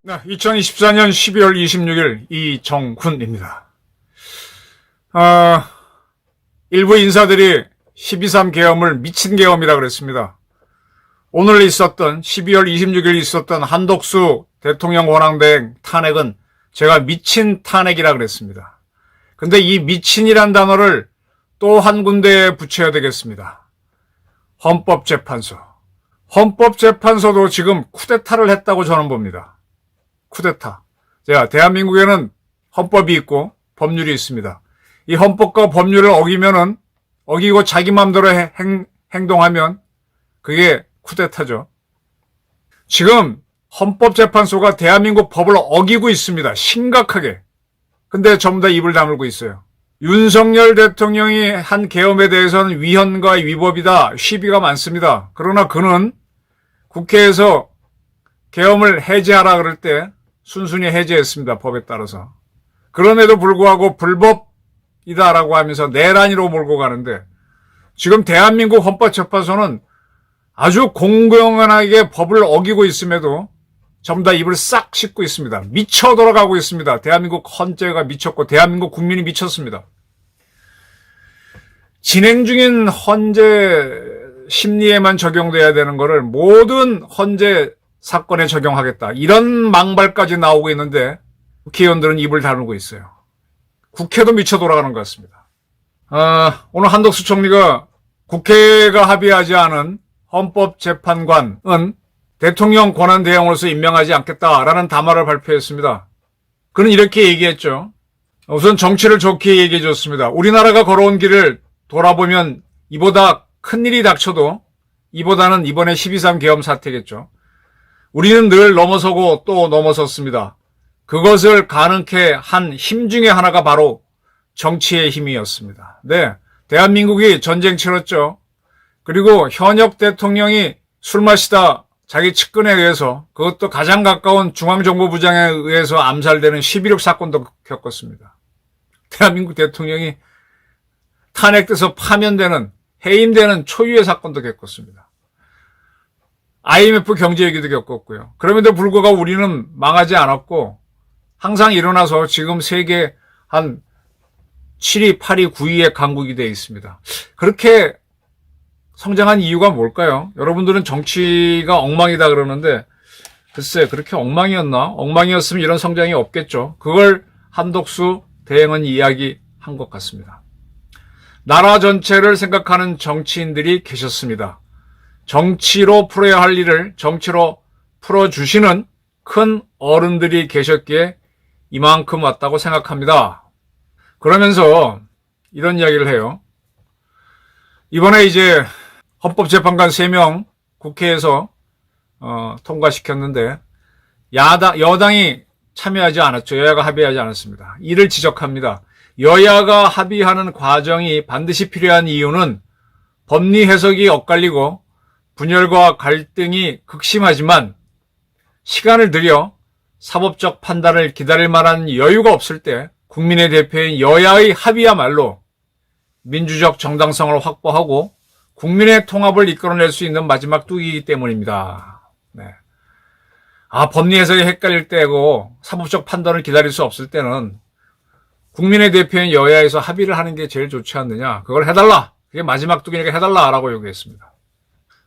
네, 2024년 12월 26일 이정훈입니다. 일부 인사들이 12.3 계엄을 미친 계엄이라 그랬습니다. 오늘 있었던 12월 26일 있었던 한덕수 대통령 권한대행 탄핵은 제가 미친 탄핵이라 그랬습니다. 근데 이 미친이란 단어를 또 한 군데에 붙여야 되겠습니다. 헌법재판소. 헌법재판소도 지금 쿠데타를 했다고 저는 봅니다. 쿠데타. 자, 대한민국에는 헌법이 있고 법률이 있습니다. 이 헌법과 법률을 어기고 자기 마음대로 행동하면 그게 쿠데타죠. 지금 헌법재판소가 대한민국 법을 어기고 있습니다. 심각하게. 근데 전부 다 입을 다물고 있어요. 윤석열 대통령이 한 계엄에 대해서는 위헌과 위법이다. 시비가 많습니다. 그러나 그는 국회에서 계엄을 해제하라 그럴 때 순순히 해제했습니다. 법에 따라서. 그럼에도 불구하고 불법이다라고 하면서 내란위로 몰고 가는데 지금 대한민국 헌법재판소는 아주 공공연하게 법을 어기고 있음에도 전부 다 입을 싹 씻고 있습니다. 미쳐 돌아가고 있습니다. 대한민국 헌재가 미쳤고 대한민국 국민이 미쳤습니다. 진행 중인 헌재 심리에만 적용돼야 되는 거를 모든 헌재 사건에 적용하겠다. 이런 망발까지 나오고 있는데 국회의원들은 입을 다물고 있어요. 국회도 미쳐 돌아가는 것 같습니다. 오늘 한덕수 총리가 국회가 합의하지 않은 헌법재판관은 대통령 권한대행으로서 임명하지 않겠다라는 담화를 발표했습니다. 그는 이렇게 얘기했죠. 우선 정치를 좋게 얘기해 줬습니다. 우리나라가 걸어온 길을 돌아보면 이보다 큰일이 닥쳐도 이보다는 이번에 12.3 계엄 사태겠죠. 우리는 늘 넘어서고 또 넘어섰습니다. 그것을 가능케 한 힘 중에 하나가 바로 정치의 힘이었습니다. 네, 대한민국이 전쟁 치렀죠. 그리고 현역 대통령이 술 마시다 자기 측근에 의해서 그것도 가장 가까운 중앙정보부장에 의해서 암살되는 11.6 사건도 겪었습니다. 대한민국 대통령이 탄핵돼서 파면되는 해임되는 초유의 사건도 겪었습니다. IMF 경제 위기도 겪었고요. 그럼에도 불구하고 우리는 망하지 않았고 항상 일어나서 지금 세계 한 7위, 8위, 9위의 강국이 되어 있습니다. 그렇게 성장한 이유가 뭘까요? 여러분들은 정치가 엉망이다 그러는데 글쎄 그렇게 엉망이었나? 엉망이었으면 이런 성장이 없겠죠. 그걸 한덕수 대행은 이야기한 것 같습니다. 나라 전체를 생각하는 정치인들이 계셨습니다. 정치로 풀어야 할 일을 정치로 풀어주시는 큰 어른들이 계셨기에 이만큼 왔다고 생각합니다. 그러면서 이런 이야기를 해요. 이번에 이제 헌법재판관 3명 국회에서 통과시켰는데 여당이 참여하지 않았죠. 여야가 합의하지 않았습니다. 이를 지적합니다. 여야가 합의하는 과정이 반드시 필요한 이유는 법리 해석이 엇갈리고 분열과 갈등이 극심하지만 시간을 들여 사법적 판단을 기다릴 만한 여유가 없을 때 국민의 대표인 여야의 합의야말로 민주적 정당성을 확보하고 국민의 통합을 이끌어낼 수 있는 마지막 뚜기이기 때문입니다. 네. 법리 해석이 헷갈릴 때고 사법적 판단을 기다릴 수 없을 때는 국민의 대표인 여야에서 합의를 하는 게 제일 좋지 않느냐. 그걸 해달라. 그게 마지막 뚜기니까 해달라라고 요구했습니다.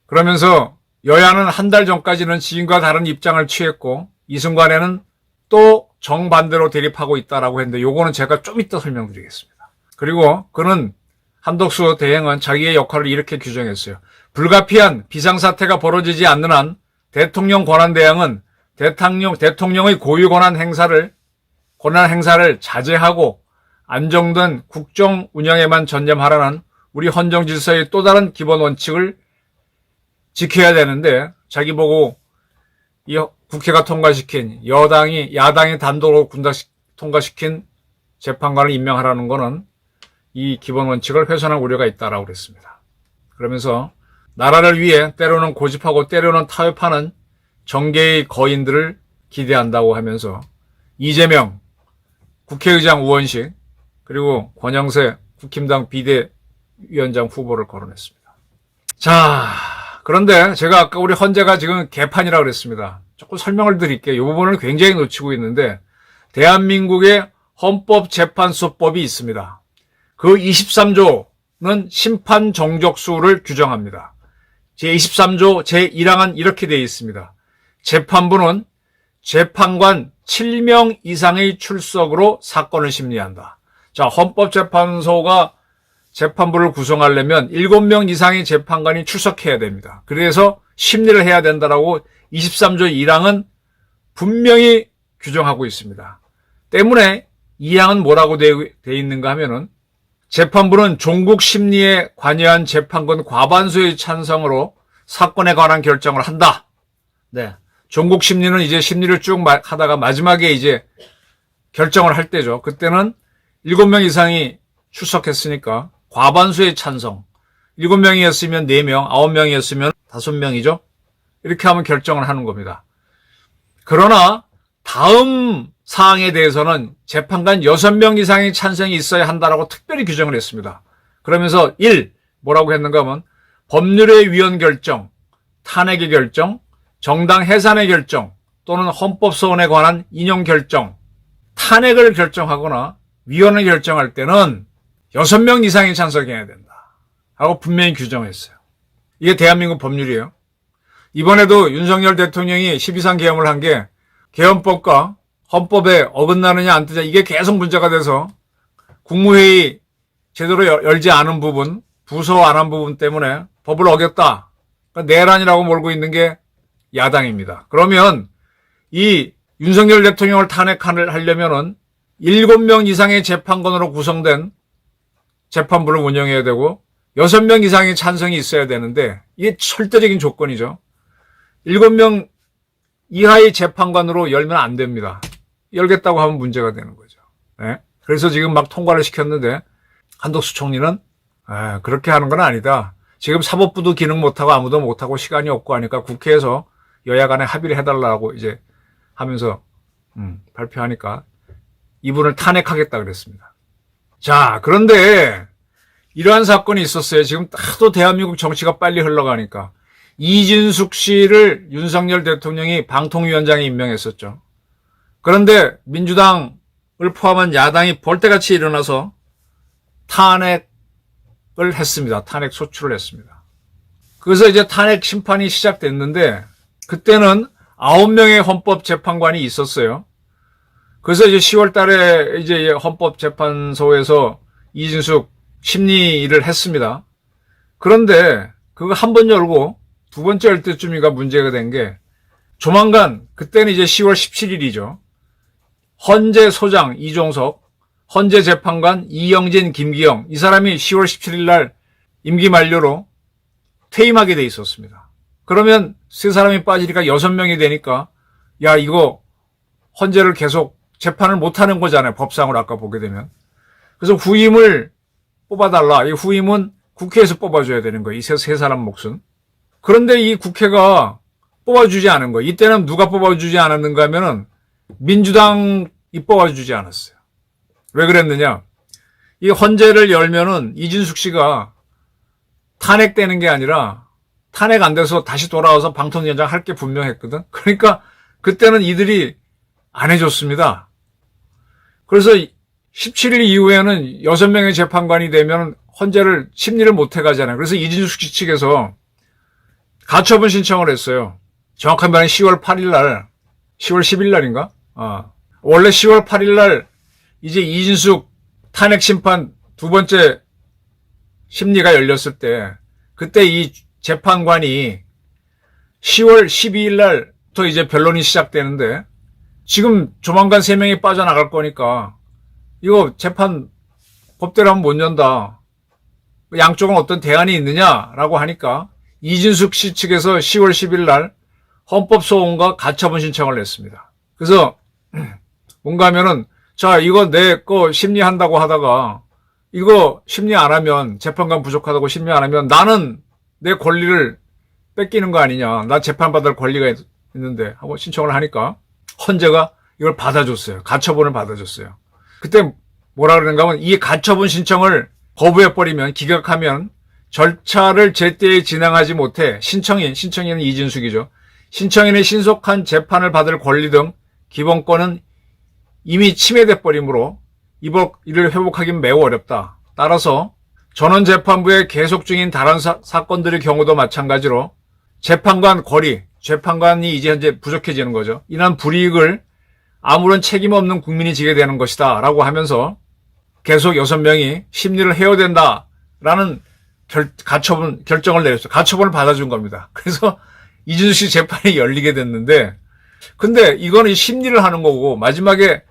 그러면서 여야는 한 달 전까지는 지금과 다른 입장을 취했고 이 순간에는 또 정반대로 대립하고 있다라고 했는데 요거는 제가 좀 이따 설명드리겠습니다. 그리고 그는 한덕수 대행은 자기의 역할을 이렇게 규정했어요. 불가피한 비상사태가 벌어지지 않는 한 대통령 권한대행은 대통령의 고유 권한 행사를 자제하고 안정된 국정 운영에만 전념하라는 우리 헌정 질서의 또 다른 기본 원칙을 지켜야 되는데 자기 보고 이 국회가 통과시킨 야당이 단독으로 통과시킨 재판관을 임명하라는 거는 이 기본 원칙을 훼손할 우려가 있다라고 그랬습니다. 그러면서 나라를 위해 때로는 고집하고 때로는 타협하는 정계의 거인들을 기대한다고 하면서 이재명, 국회의장 우원식, 그리고 권영세 국힘당 비대위원장 후보를 거론했습니다. 자, 그런데 제가 아까 우리 헌재가 지금 개판이라고 그랬습니다. 조금 설명을 드릴게요. 이 부분을 굉장히 놓치고 있는데 대한민국의 헌법재판소법이 있습니다. 그 23조는 심판 정족수를 규정합니다. 제23조 제1항은 이렇게 되어 있습니다. 재판부는 재판관 7명 이상의 출석으로 사건을 심리한다. 자, 헌법재판소가 재판부를 구성하려면 7명 이상의 재판관이 출석해야 됩니다. 그래서 심리를 해야 된다라고 23조 1항은 분명히 규정하고 있습니다. 때문에 이 항은 뭐라고 되어 있는가 하면은 재판부는 종국 심리에 관여한 재판관 과반수의 찬성으로 사건에 관한 결정을 한다. 네. 종국 심리는 이제 심리를 쭉 하다가 마지막에 이제 결정을 할 때죠. 그때는 7명 이상이 출석했으니까 과반수의 찬성. 7명이었으면 4명, 9명이었으면 5명이죠. 이렇게 하면 결정을 하는 겁니다. 그러나 다음 사항에 대해서는 재판관 6명 이상의 찬성이 있어야 한다라고 특별히 규정을 했습니다. 그러면서 1. 뭐라고 했는가 하면 법률의 위헌 결정, 탄핵의 결정, 정당 해산의 결정 또는 헌법소원에 관한 인용 결정, 탄핵을 결정하거나 위헌을 결정할 때는 6명 이상이 찬성해야 된다 하고 분명히 규정했어요. 이게 대한민국 법률이에요. 이번에도 윤석열 대통령이 12.3 개헌을 한 게 개헌법과 헌법에 어긋나느냐 안 뜨냐 이게 계속 문제가 돼서 국무회의 제대로 열지 않은 부분, 부서 안 한 부분 때문에 법을 어겼다. 그러니까 내란이라고 몰고 있는 게 야당입니다. 그러면 이 윤석열 대통령을 탄핵하려면은 7명 이상의 재판관으로 구성된 재판부를 운영해야 되고 6명 이상의 찬성이 있어야 되는데 이게 절대적인 조건이죠. 7명 이하의 재판관으로 열면 안 됩니다. 열겠다고 하면 문제가 되는 거죠. 네? 그래서 지금 막 통과를 시켰는데 한덕수 총리는 그렇게 하는 건 아니다. 지금 사법부도 기능 못하고 아무도 못하고 시간이 없고 하니까 국회에서 여야 간에 합의를 해달라고 이제 하면서 발표하니까 이분을 탄핵하겠다 그랬습니다. 자, 그런데 이러한 사건이 있었어요. 지금 하도 대한민국 정치가 빨리 흘러가니까 이진숙 씨를 윤석열 대통령이 방통위원장에 임명했었죠. 그런데 민주당을 포함한 야당이 볼때같이 일어나서 탄핵을 했습니다. 탄핵 소추를 했습니다. 그래서 이제 탄핵 심판이 시작됐는데 그때는 9명의 헌법재판관이 있었어요. 그래서 이제 10월 달에 이제 헌법재판소에서 이진숙 심리를 했습니다. 그런데 그거 한 번 열고 두 번째 열 때쯤인가 문제가 된 게 조만간 그때는 이제 10월 17일이죠. 헌재 소장 이종석, 헌재 재판관 이영진, 김기영 이 사람이 10월 17일 날 임기 만료로 퇴임하게 돼 있었습니다. 그러면 세 사람이 빠지니까 6명이 되니까 야 이거 헌재를 계속 재판을 못하는 거잖아요. 법상으로 아까 보게 되면. 그래서 후임을 뽑아달라. 이 후임은 국회에서 뽑아줘야 되는 거예요. 이 세 사람 몫은. 그런데 이 국회가 뽑아주지 않은 거예요. 이때는 누가 뽑아주지 않았는가 하면은 민주당이 뽑아주지 않았어요. 왜 그랬느냐? 이 헌재를 열면은 이진숙 씨가 탄핵되는 게 아니라 탄핵 안 돼서 다시 돌아와서 방통위원장 할 게 분명했거든. 그러니까 그때는 이들이 안 해줬습니다. 그래서 17일 이후에는 6명의 재판관이 되면 헌재를 심리를 못 해가잖아요. 그래서 이진숙 씨 측에서 가처분 신청을 했어요. 정확한 말은 10월 8일 날, 10월 10일 날인가? 원래 10월 8일 날 이제 이진숙 탄핵 심판 두 번째 심리가 열렸을 때 그때 이 재판관이 10월 12일 날부터 이제 변론이 시작되는데 지금 조만간 3명이 빠져나갈 거니까 이거 재판 법대로 하면 못 연다. 양쪽은 어떤 대안이 있느냐라고 하니까 이진숙 씨 측에서 10월 10일 날 헌법소원과 가처분 신청을 냈습니다. 그래서 뭔가 하면은 자 이거 내 거 심리한다고 하다가 이거 심리 안 하면 재판관 부족하다고 심리 안 하면 나는 내 권리를 뺏기는 거 아니냐. 나 재판받을 권리가 있는데 하고 신청을 하니까 헌재가 이걸 받아줬어요. 가처분을 받아줬어요. 그때 뭐라 그러는가 하면 이 가처분 신청을 거부해버리면, 기각하면 절차를 제때에 진행하지 못해 신청인은 이진숙이죠. 신청인의 신속한 재판을 받을 권리 등 기본권은 이미 침해돼 버리므로 이를 회복하기는 매우 어렵다. 따라서 전원재판부에 계속 중인 다른 사건들의 경우도 마찬가지로 재판관 거리, 재판관이 이제 현재 부족해지는 거죠. 이런 불이익을 아무런 책임 없는 국민이 지게 되는 것이다 라고 하면서 계속 6명이 심리를 해야 된다라는 결정을 내렸어요. 가처분을 받아준 겁니다. 그래서 이진숙 씨 재판이 열리게 됐는데, 근데 이거는 심리를 하는 거고 마지막에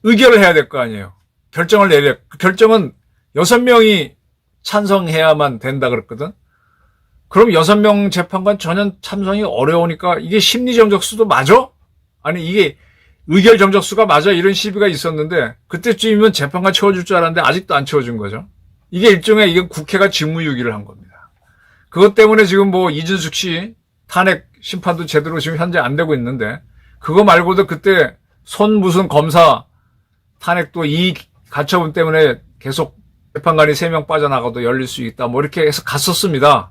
의결을 해야 될 거 아니에요. 결정을 내려. 그 결정은 6명이 찬성해야만 된다 그랬거든. 그럼 6명 재판관 전혀 참석이 어려우니까 이게 심리 정적수도 맞아? 아니 이게 의결 정적수가 맞아? 이런 시비가 있었는데 그때쯤이면 재판관 채워줄 줄 알았는데 아직도 안 채워준 거죠. 이게 일종의 이게 국회가 직무유기를 한 겁니다. 그것 때문에 지금 뭐 이준숙 씨 탄핵 심판도 제대로 지금 현재 안 되고 있는데, 그거 말고도 그때 무슨 검사 탄핵도 이 가처분 때문에 계속 재판관이 3명 빠져나가도 열릴 수 있다 뭐 이렇게 해서 갔었습니다.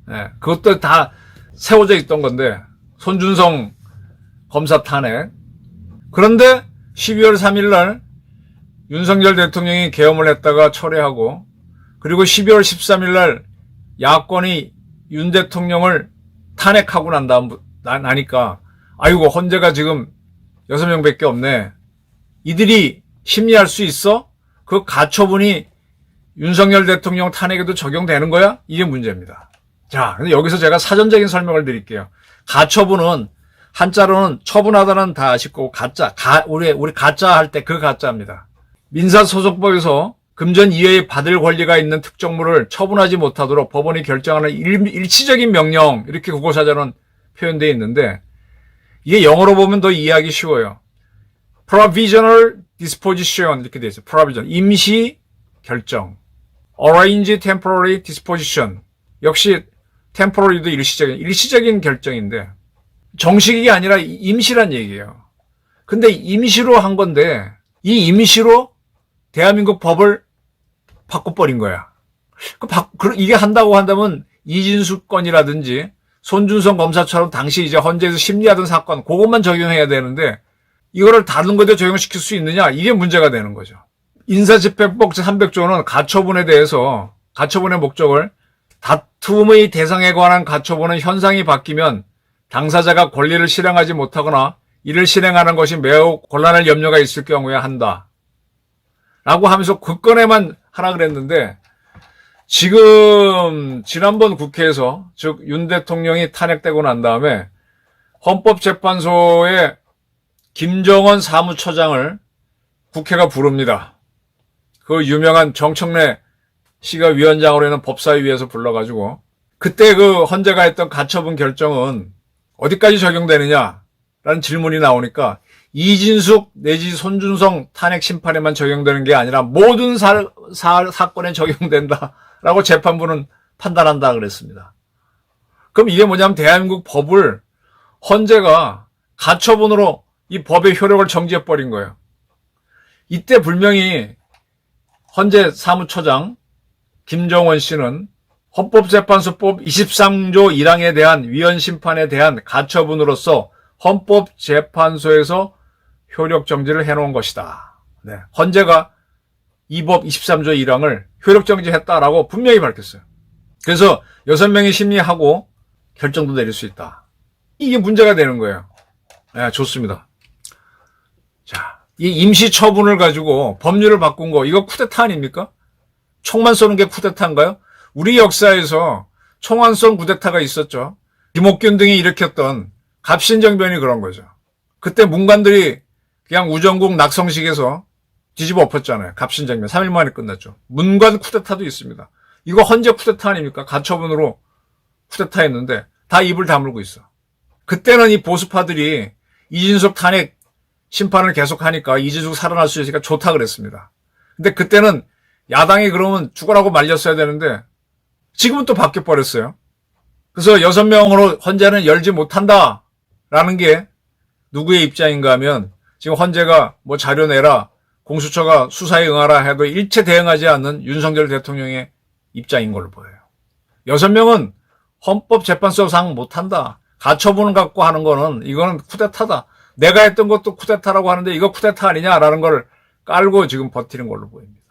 네, 그것도 다 세워져 있던 건데, 손준성 검사 탄핵. 그런데 12월 3일 날 윤석열 대통령이 계엄을 했다가 철회하고, 그리고 12월 13일 날 야권이 윤 대통령을 탄핵하고 나니까 아이고 헌재가 지금 6명밖에 없네. 이들이 심리할 수 있어? 그 가처분이 윤석열 대통령 탄핵에도 적용되는 거야? 이게 문제입니다. 자, 근데 여기서 제가 사전적인 설명을 드릴게요. 가처분은 한자로는 처분하다는 다 아실 거고, 우리 가짜 할 때 그 가짜입니다. 민사소송법에서 금전 이외에 받을 권리가 있는 특정물을 처분하지 못하도록 법원이 결정하는 일시적인 명령, 이렇게 국어사전은 표현되어 있는데, 이게 영어로 보면 더 이해하기 쉬워요. provisional disposition 이렇게 되어 있어요. provision, 임시 결정. arrange temporary disposition, 역시 temporary도 일시적인 결정인데 정식이 아니라 임시란 얘기예요. 근데 임시로 한 건데 이 임시로 대한민국 법을 바꿔버린 거야. 이게 한다고 한다면 이진숙 건이라든지 손준성 검사처럼 당시 이제 헌재에서 심리하던 사건, 그것만 적용해야 되는데 이거를 다른 것에 적용시킬 수 있느냐? 이게 문제가 되는 거죠. 인사집행법 제300조는 가처분에 대해서, 가처분의 목적을, 다툼의 대상에 관한 가처분은 현상이 바뀌면 당사자가 권리를 실행하지 못하거나 이를 실행하는 것이 매우 곤란할 염려가 있을 경우에 한다 라고 하면서 그 건에만 하라 그랬는데, 지금 지난번 국회에서, 즉 윤 대통령이 탄핵되고 난 다음에 헌법재판소에 김정원 사무처장을 국회가 부릅니다. 그 유명한 정청래 씨가 위원장으로 있는 법사위에서 불러가지고, 그때 그 헌재가 했던 가처분 결정은 어디까지 적용되느냐라는 질문이 나오니까 이진숙 내지 손준성 탄핵 심판에만 적용되는 게 아니라 모든 사건에 적용된다라고 재판부는 판단한다 그랬습니다. 그럼 이게 뭐냐면 대한민국 법을 헌재가 가처분으로 이 법의 효력을 정지해버린 거예요. 이때 분명히 헌재 사무처장 김정원 씨는 헌법재판소법 23조 1항에 대한 위헌 심판에 대한 가처분으로서 헌법재판소에서 효력 정지를 해놓은 것이다. 네. 헌재가 이 법 23조 1항을 효력 정지했다라고 분명히 밝혔어요. 그래서 6명이 심리하고 결정도 내릴 수 있다. 이게 문제가 되는 거예요. 네, 좋습니다. 자, 이 임시 처분을 가지고 법률을 바꾼 거, 이거 쿠데타 아닙니까? 총만 쏘는 게 쿠데타인가요? 우리 역사에서 총 안 쏜 쿠데타가 있었죠. 김옥균 등이 일으켰던 갑신정변이 그런 거죠. 그때 문관들이 그냥 우정국 낙성식에서 뒤집어 엎었잖아요. 갑신정변. 3일 만에 끝났죠. 문관 쿠데타도 있습니다. 이거 헌재 쿠데타 아닙니까? 가처분으로 쿠데타 했는데 다 입을 다물고 있어. 그때는 이 보수파들이 이진숙 탄핵 심판을 계속하니까 이진숙 살아날 수 있으니까 좋다 그랬습니다. 근데 그때는 야당이 그러면 죽으라고 말렸어야 되는데 지금은 또 바뀌어버렸어요. 그래서 6명으로 헌재는 열지 못한다라는 게 누구의 입장인가 하면 지금 헌재가 뭐 자료 내라, 공수처가 수사에 응하라 해도 일체 대응하지 않는 윤석열 대통령의 입장인 걸로 보여요. 6명은 헌법재판소상 못한다. 가처분을 갖고 하는 거는 이거는 쿠데타다. 내가 했던 것도 쿠데타라고 하는데 이거 쿠데타 아니냐라는 걸 깔고 지금 버티는 걸로 보입니다.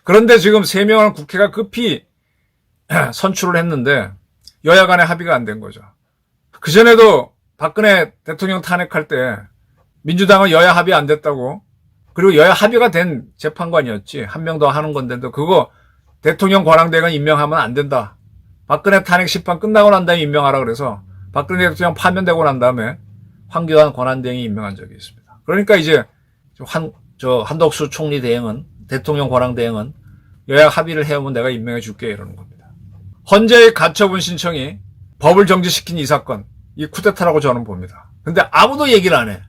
그런데 지금 3명은 국회가 급히 선출을 했는데 여야 간에 합의가 안 된 거죠. 그전에도 박근혜 대통령 탄핵할 때 민주당은 여야 합의 안 됐다고, 그리고 여야 합의가 된 재판관이었지, 한 명 더 하는 건데 그거 대통령 권한대행은 임명하면 안 된다. 박근혜 탄핵 심판 끝나고 난 다음에 임명하라 그래서 박근혜 대통령 파면되고 난 다음에 황교안 권한대행이 임명한 적이 있습니다. 그러니까 이제 한덕수 총리 대행은, 대통령 권한대행은 여야 합의를 해오면 내가 임명해 줄게 이러는 겁니다. 헌재의 가처분 신청이 법을 정지시킨 이 사건, 이 쿠데타라고 저는 봅니다. 근데 아무도 얘기를 안 해.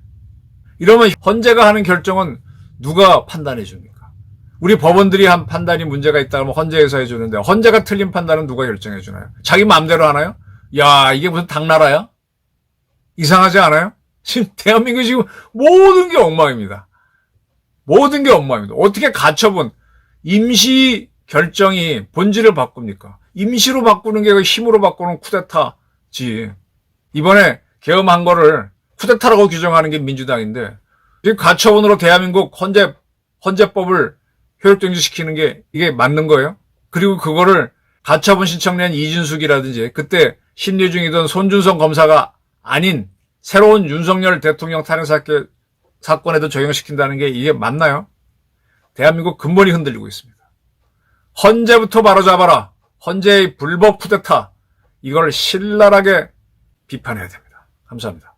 이러면 헌재가 하는 결정은 누가 판단해 줍니까? 우리 법원들이 한 판단이 문제가 있다 그러면 헌재에서 해주는데 헌재가 틀린 판단은 누가 결정해 주나요? 자기 마음대로 하나요? 야, 이게 무슨 당나라야? 이상하지 않아요? 지금 대한민국 지금 모든 게 엉망입니다. 모든 게 엉망입니다. 어떻게 가처분, 임시 결정이 본질을 바꿉니까? 임시로 바꾸는 게 힘으로 바꾸는 쿠데타지. 이번에 계엄한 거를 쿠데타라고 규정하는 게 민주당인데, 가처분으로 대한민국 헌재법을 효력정지시키는 게 이게 맞는 거예요? 그리고 그거를 가처분 신청 낸 이준숙이라든지 그때 심리 중이던 손준성 검사가 아닌 새로운 윤석열 대통령 탄핵 사건에도 적용시킨다는 게 이게 맞나요? 대한민국 근본이 흔들리고 있습니다. 헌재부터 바로잡아라. 헌재의 불법 쿠데타. 이걸 신랄하게 비판해야 됩니다. 감사합니다.